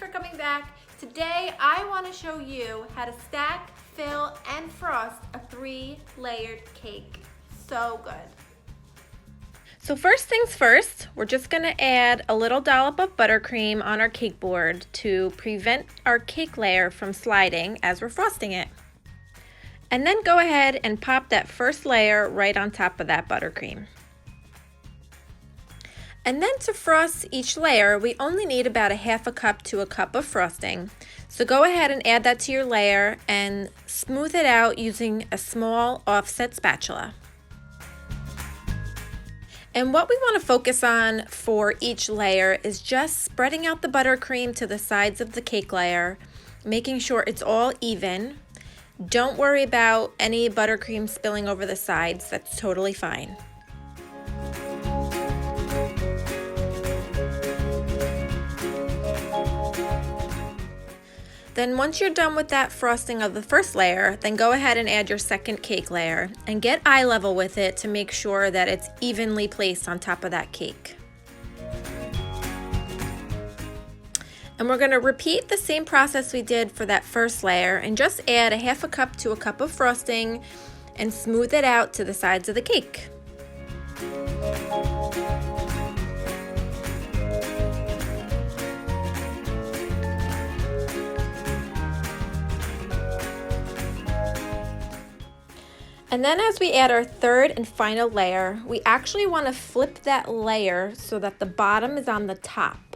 for coming back. Today I want to show you how to stack, fill, and frost a 3-layered cake. So good. So first things first, we're just going to add a little dollop of buttercream on our cake board to prevent our cake layer from sliding as we're frosting it. And then go ahead and pop that first layer right on top of that buttercream. And then to frost each layer, we only need about a half a cup to a cup of frosting. So go ahead and add that to your layer and smooth it out using a small offset spatula. And what we want to focus on for each layer is just spreading out the buttercream to the sides of the cake layer, making sure it's all even. Don't worry about any buttercream spilling over the sides, that's totally fine. Then once you're done with that frosting of the first layer, then go ahead and add your second cake layer and get eye level with it to make sure that it's evenly placed on top of that cake. And we're going to repeat the same process we did for that first layer and just add a half a cup to a cup of frosting and smooth it out to the sides of the cake. And then as we add our third and final layer, we actually want to flip that layer so that the bottom is on the top.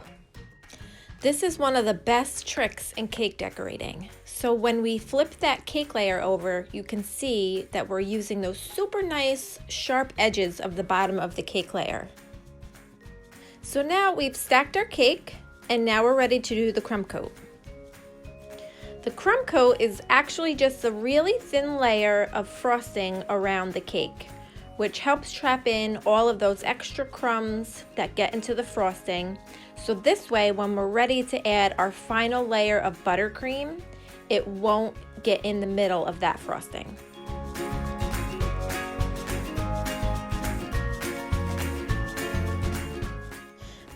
This is one of the best tricks in cake decorating. So when we flip that cake layer over, you can see that we're using those super nice sharp edges of the bottom of the cake layer. So now we've stacked our cake and now we're ready to do the crumb coat. The crumb coat is actually just a really thin layer of frosting around the cake, which helps trap in all of those extra crumbs that get into the frosting. So this way, when we're ready to add our final layer of buttercream, it won't get in the middle of that frosting.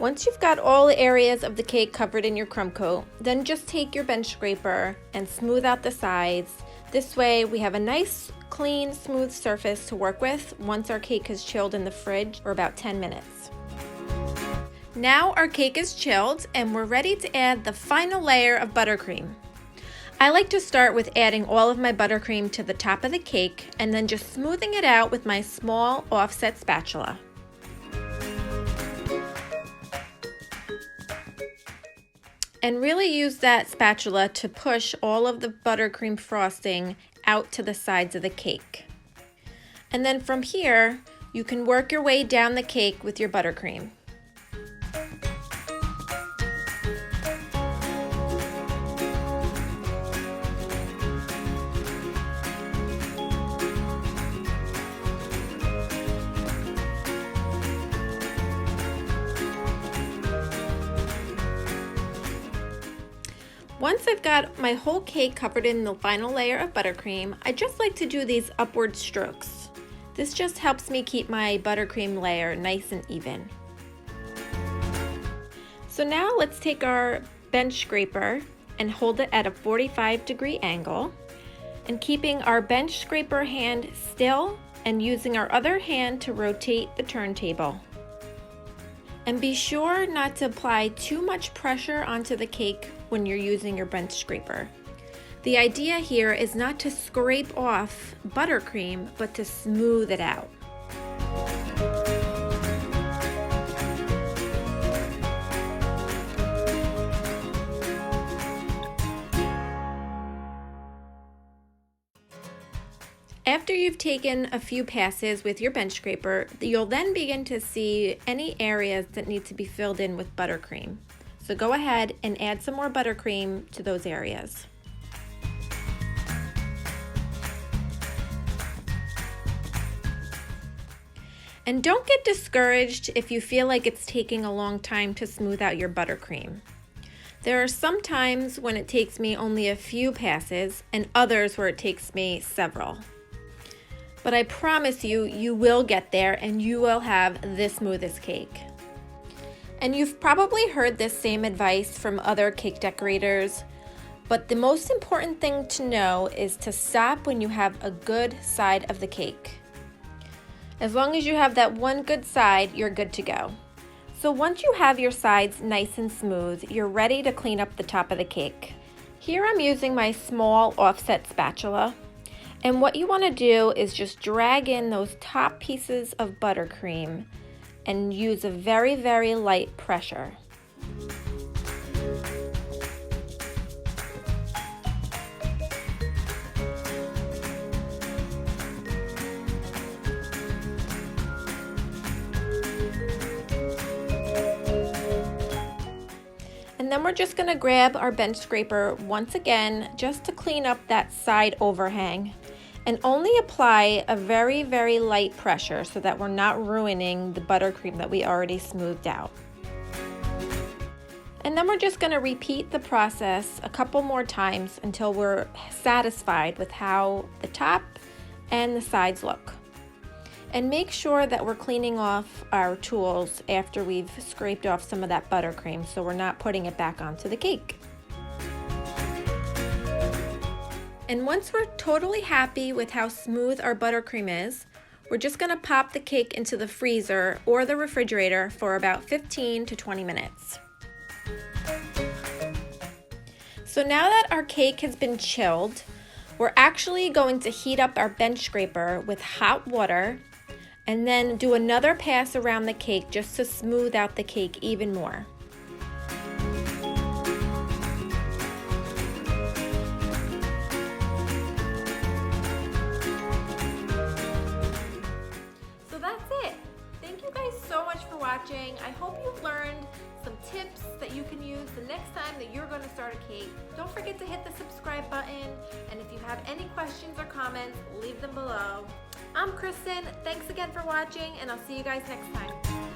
Once you've got all the areas of the cake covered in your crumb coat, then just take your bench scraper and smooth out the sides. This way we have a nice, clean, smooth surface to work with once our cake has chilled in the fridge for about 10 minutes. Now our cake is chilled and we're ready to add the final layer of buttercream. I like to start with adding all of my buttercream to the top of the cake and then just smoothing it out with my small offset spatula. And really use that spatula to push all of the buttercream frosting out to the sides of the cake. And then from here, you can work your way down the cake with your buttercream. Once I've got my whole cake covered in the final layer of buttercream, I just like to do these upward strokes. This just helps me keep my buttercream layer nice and even. So now let's take our bench scraper and hold it at a 45-degree angle, and keeping our bench scraper hand still and using our other hand to rotate the turntable. And be sure not to apply too much pressure onto the cake when you're using your bench scraper. The idea here is not to scrape off buttercream, but to smooth it out. After you've taken a few passes with your bench scraper, you'll then begin to see any areas that need to be filled in with buttercream. So go ahead and add some more buttercream to those areas. And don't get discouraged if you feel like it's taking a long time to smooth out your buttercream. There are some times when it takes me only a few passes and others where it takes me several. But I promise you, you will get there and you will have the smoothest cake. And you've probably heard this same advice from other cake decorators, but the most important thing to know is to stop when you have a good side of the cake. As long as you have that one good side, you're good to go. So once you have your sides nice and smooth, you're ready to clean up the top of the cake. Here I'm using my small offset spatula. And what you want to do is just drag in those top pieces of buttercream and use a very, very light pressure. And then we're just going to grab our bench scraper once again just to clean up that side overhang. And only apply a very, very light pressure so that we're not ruining the buttercream that we already smoothed out. And then we're just going to repeat the process a couple more times until we're satisfied with how the top and the sides look. And make sure that we're cleaning off our tools after we've scraped off some of that buttercream so we're not putting it back onto the cake. And once we're totally happy with how smooth our buttercream is, we're just going to pop the cake into the freezer or the refrigerator for about 15 to 20 minutes. So now that our cake has been chilled, we're actually going to heat up our bench scraper with hot water and then do another pass around the cake just to smooth out the cake even more. Watching. I hope you've learned some tips that you can use the next time that you're going to start a cake. Don't forget to hit the subscribe button, and if you have any questions or comments, leave them below. I'm Kristen. Thanks again for watching, and I'll see you guys next time.